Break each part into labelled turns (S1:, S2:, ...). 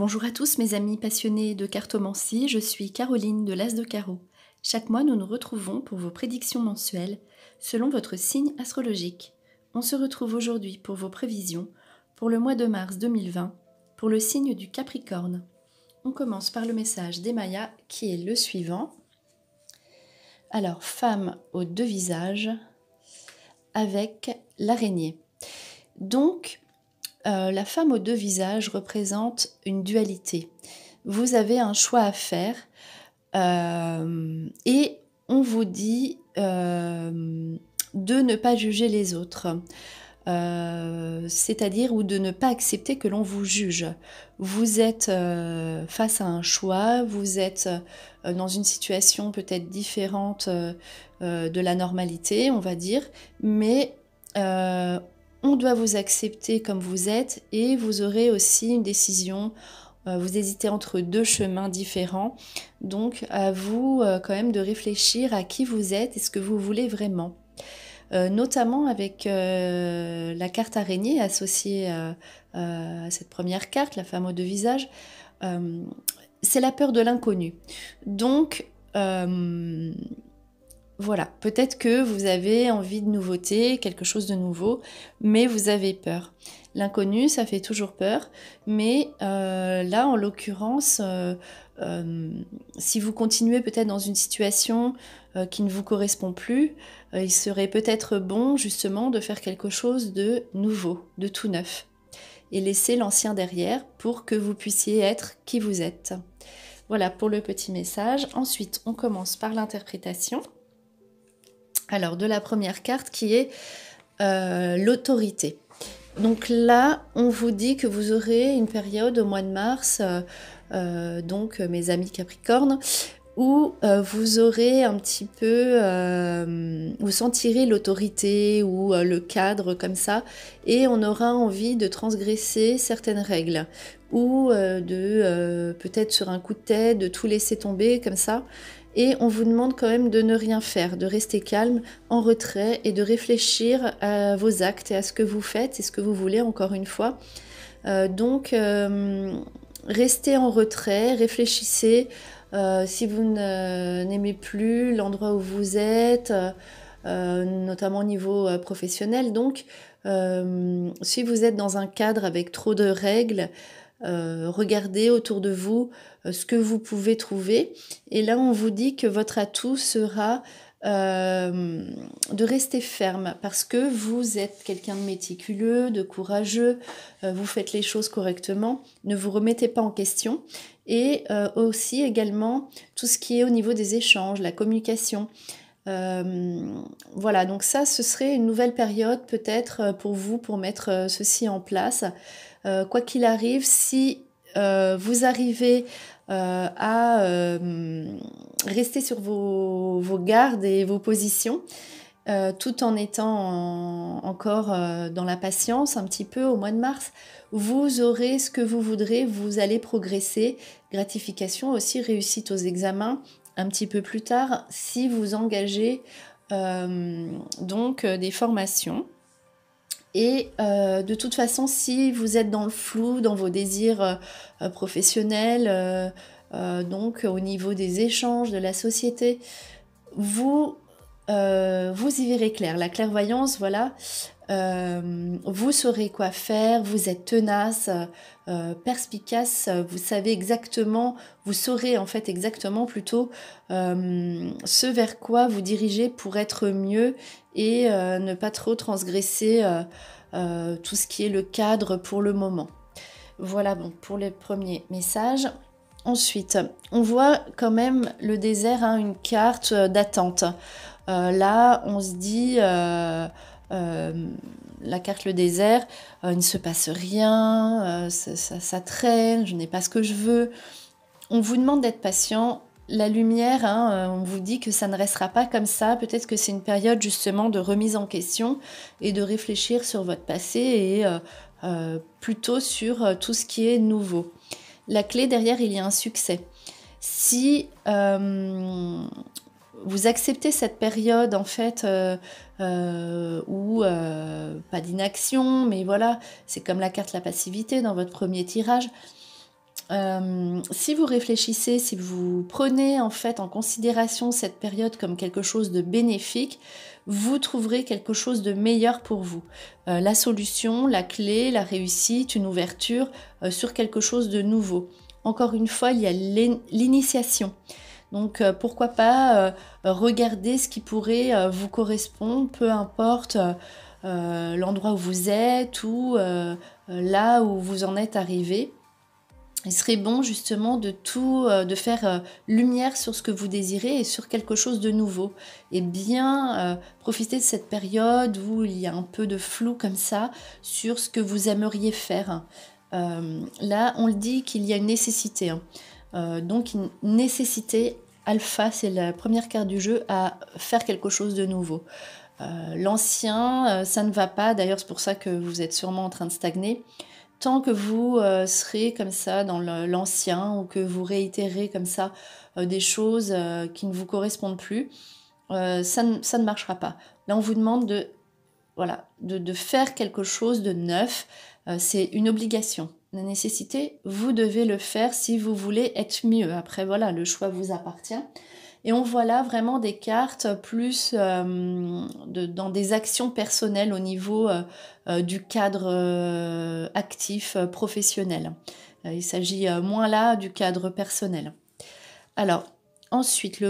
S1: Bonjour à tous mes amis passionnés de cartomancie, je suis Caroline de l'As de Carreau. Chaque mois nous nous retrouvons pour vos prédictions mensuelles selon votre signe astrologique. On se retrouve aujourd'hui pour vos prévisions pour le mois de mars 2020 pour le signe du Capricorne. On commence par le message d'Emaya qui est le suivant. Alors, femme aux deux visages avec l'araignée. Donc, la femme aux deux visages représente une dualité. Vous avez un choix à faire et on vous dit de ne pas juger les autres. C'est-à-dire ou de ne pas accepter que l'on vous juge. Vous êtes face à un choix, vous êtes dans une situation peut-être différente de la normalité, on va dire, mais on doit vous accepter comme vous êtes et vous aurez aussi une décision. Vous hésitez entre deux chemins différents, donc à vous quand même de réfléchir à qui vous êtes et ce que vous voulez vraiment. Notamment avec la carte araignée associée à cette première carte, la femme aux deux visages, c'est la peur de l'inconnu. Donc, voilà, peut-être que vous avez envie de nouveauté, quelque chose de nouveau, mais vous avez peur. L'inconnu, ça fait toujours peur, mais là, en l'occurrence, si vous continuez peut-être dans une situation qui ne vous correspond plus, il serait peut-être bon justement de faire quelque chose de nouveau, de tout neuf, et laisser l'ancien derrière pour que vous puissiez être qui vous êtes. Voilà pour le petit message. Ensuite, on commence par l'interprétation. Alors, de la première carte qui est l'autorité. Donc là, on vous dit que vous aurez une période au mois de mars, donc mes amis Capricorne, où vous aurez un petit peu, vous sentirez l'autorité ou le cadre comme ça, et on aura envie de transgresser certaines règles, ou de peut-être sur un coup de tête, de tout laisser tomber comme ça. Et on vous demande quand même de ne rien faire, de rester calme, en retrait et de réfléchir à vos actes et à ce que vous faites et ce que vous voulez encore une fois. Donc, restez en retrait, réfléchissez. Si vous n'aimez plus l'endroit où vous êtes, notamment au niveau professionnel, donc si vous êtes dans un cadre avec trop de règles, regardez autour de vous ce que vous pouvez trouver. Et là, on vous dit que votre atout sera de rester ferme parce que vous êtes quelqu'un de méticuleux, de courageux, vous faites les choses correctement, ne vous remettez pas en question. Et aussi également tout ce qui est au niveau des échanges, la communication. Voilà, donc ça, ce serait une nouvelle période peut-être pour vous pour mettre ceci en place. Quoi qu'il arrive, si vous arrivez à rester sur vos gardes et vos positions, tout en étant encore dans la patience un petit peu au mois de mars, vous aurez ce que vous voudrez, vous allez progresser, gratification aussi, réussite aux examens un petit peu plus tard si vous engagez donc des formations. Et de toute façon, si vous êtes dans le flou, dans vos désirs professionnels, donc au niveau des échanges, de la société, vous y verrez clair. La clairvoyance, voilà, vous saurez quoi faire, vous êtes tenace, perspicace, vous savez exactement, vous saurez en fait exactement plutôt ce vers quoi vous dirigez pour être mieux et ne pas trop transgresser tout ce qui est le cadre pour le moment. Voilà bon pour les premiers messages. Ensuite, on voit quand même le désert, hein, une carte d'attente. Là, on se dit, la carte le désert, il ne se passe rien, ça traîne, je n'ai pas ce que je veux. On vous demande d'être patient. La lumière, hein, on vous dit que ça ne restera pas comme ça. Peut-être que c'est une période justement de remise en question et de réfléchir sur votre passé et plutôt sur tout ce qui est nouveau. La clé derrière, il y a un succès. Si vous acceptez cette période en fait où pas d'inaction, mais voilà, c'est comme la carte la passivité dans votre premier tirage. Si vous réfléchissez, si vous prenez en fait en considération cette période comme quelque chose de bénéfique, vous trouverez quelque chose de meilleur pour vous. La solution, la clé, la réussite, une ouverture sur quelque chose de nouveau. Encore une fois, il y a l'initiation. Donc pourquoi pas regarder ce qui pourrait vous correspondre, peu importe l'endroit où vous êtes ou là où vous en êtes arrivé. Il serait bon justement de faire lumière sur ce que vous désirez et sur quelque chose de nouveau. Et bien profiter de cette période où il y a un peu de flou comme ça sur ce que vous aimeriez faire. Là, on le dit qu'il y a une nécessité. Donc une nécessité alpha, c'est la première carte du jeu, à faire quelque chose de nouveau. L'ancien, ça ne va pas. D'ailleurs, c'est pour ça que vous êtes sûrement en train de stagner. Tant que vous serez comme ça dans l'ancien ou que vous réitérez comme ça des choses qui ne vous correspondent plus, ça ne marchera pas. Là, on vous demande de faire quelque chose de neuf. C'est une obligation. La nécessité, vous devez le faire si vous voulez être mieux. Après, voilà, le choix vous appartient. Et on voit là vraiment des cartes plus dans des actions personnelles au niveau du cadre actif professionnel. Il s'agit moins là du cadre personnel. Alors, ensuite,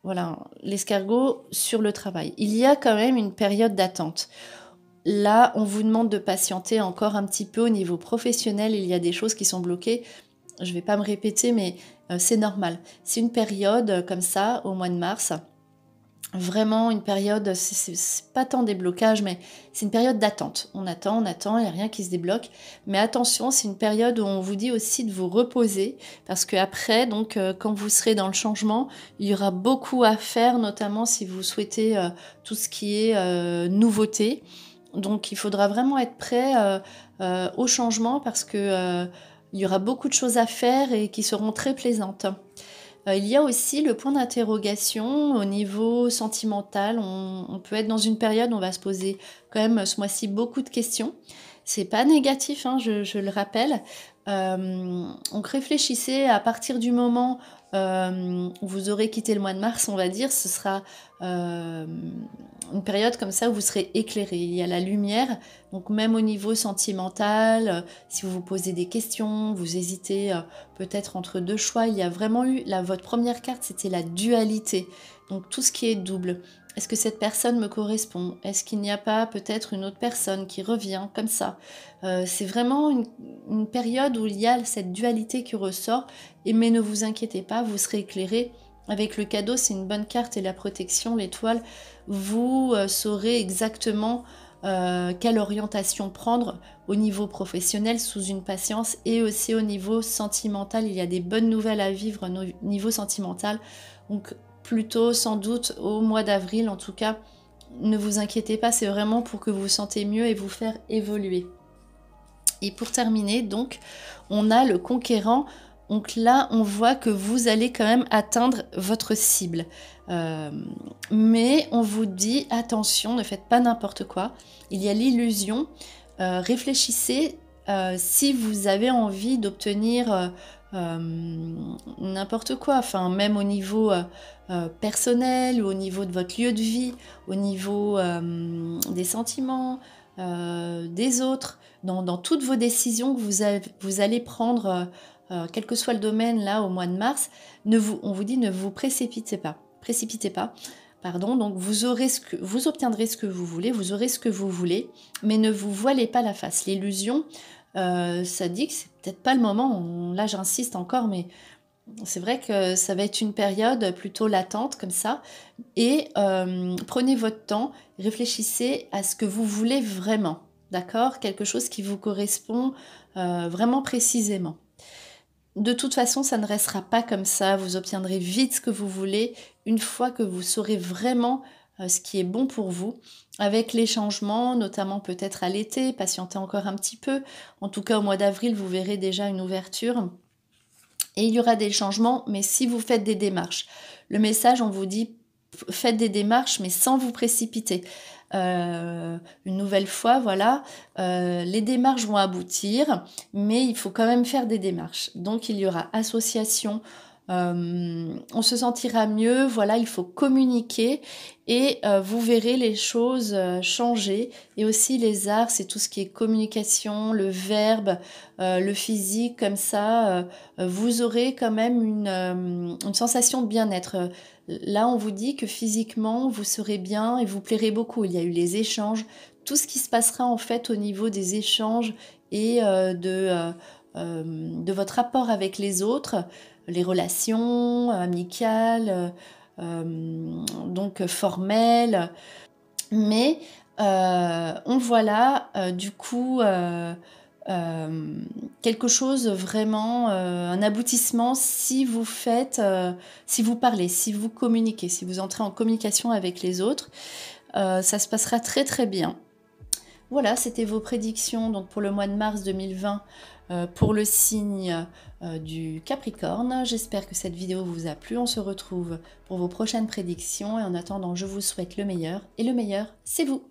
S1: voilà, l'escargot sur le travail. Il y a quand même une période d'attente. Là, on vous demande de patienter encore un petit peu au niveau professionnel. Il y a des choses qui sont bloquées. Je ne vais pas me répéter, mais c'est normal. C'est une période comme ça, au mois de mars. Vraiment une période, c'est pas tant des blocages, mais c'est une période d'attente. On attend, il n'y a rien qui se débloque. Mais attention, c'est une période où on vous dit aussi de vous reposer, parce qu'après, donc, quand vous serez dans le changement, il y aura beaucoup à faire, notamment si vous souhaitez tout ce qui est nouveauté. Donc, il faudra vraiment être prêt au changement, parce que il y aura beaucoup de choses à faire et qui seront très plaisantes. Il y a aussi le point d'interrogation au niveau sentimental. On peut être dans une période où on va se poser quand même ce mois-ci beaucoup de questions. C'est pas négatif, hein, je le rappelle. Donc réfléchissez à partir du moment où vous aurez quitté le mois de mars, on va dire, ce sera une période comme ça où vous serez éclairé. Il y a la lumière, donc même au niveau sentimental, si vous vous posez des questions, vous hésitez peut-être entre deux choix, il y a vraiment eu, votre première carte, c'était la dualité. Donc tout ce qui est double. Est-ce que cette personne me correspond? Est-ce qu'il n'y a pas peut-être une autre personne qui revient comme ça? C'est vraiment une période où il y a cette dualité qui ressort. Mais ne vous inquiétez pas, vous serez éclairé. Avec le cadeau, c'est une bonne carte et la protection, l'étoile, vous saurez exactement quelle orientation prendre au niveau professionnel sous une patience et aussi au niveau sentimental. Il y a des bonnes nouvelles à vivre au niveau sentimental. Donc plutôt sans doute au mois d'avril, en tout cas, ne vous inquiétez pas, c'est vraiment pour que vous vous sentez mieux et vous faire évoluer. Et pour terminer, donc, on a le conquérant. Donc là, on voit que vous allez quand même atteindre votre cible. Mais on vous dit, attention, ne faites pas n'importe quoi. Il y a l'illusion. Réfléchissez si vous avez envie d'obtenir n'importe quoi. Enfin, même au niveau personnel ou au niveau de votre lieu de vie, au niveau des sentiments, des autres, dans toutes vos décisions que vous allez prendre, quel que soit le domaine là au mois de mars, on vous dit ne vous précipitez pas. Pardon, donc vous obtiendrez ce que vous voulez, vous aurez ce que vous voulez, mais ne vous voilez pas la face. L'illusion, ça dit que c'est peut-être pas le moment. Là, j'insiste encore, mais c'est vrai que ça va être une période plutôt latente comme ça. Et prenez votre temps, réfléchissez à ce que vous voulez vraiment, d'accord? Quelque chose qui vous correspond vraiment précisément. De toute façon, ça ne restera pas comme ça. Vous obtiendrez vite ce que vous voulez une fois que vous saurez vraiment ce qui est bon pour vous. Avec les changements, notamment peut-être à l'été, patientez encore un petit peu. En tout cas, au mois d'avril, vous verrez déjà une ouverture. Et il y aura des changements, mais si vous faites des démarches. Le message, on vous dit, Faites des démarches, mais sans vous précipiter. Une nouvelle fois, voilà, les démarches vont aboutir, mais il faut quand même faire des démarches. Donc, il y aura association, on se sentira mieux, voilà, il faut communiquer et vous verrez les choses changer. Et aussi les arts, c'est tout ce qui est communication, le verbe, le physique, comme ça, vous aurez quand même une sensation de bien-être. Là, on vous dit que physiquement, vous serez bien et vous plairez beaucoup. Il y a eu les échanges, tout ce qui se passera en fait au niveau des échanges et de votre rapport avec les autres, les relations amicales, donc formelles. Mais on voit là, du coup, quelque chose vraiment, un aboutissement si vous faites, si vous parlez, si vous communiquez, si vous entrez en communication avec les autres, ça se passera très très bien. Voilà, c'était vos prédictions donc pour le mois de mars 2020 pour le signe du Capricorne. J'espère que cette vidéo vous a plu. On se retrouve pour vos prochaines prédictions et en attendant, je vous souhaite le meilleur et le meilleur, c'est vous.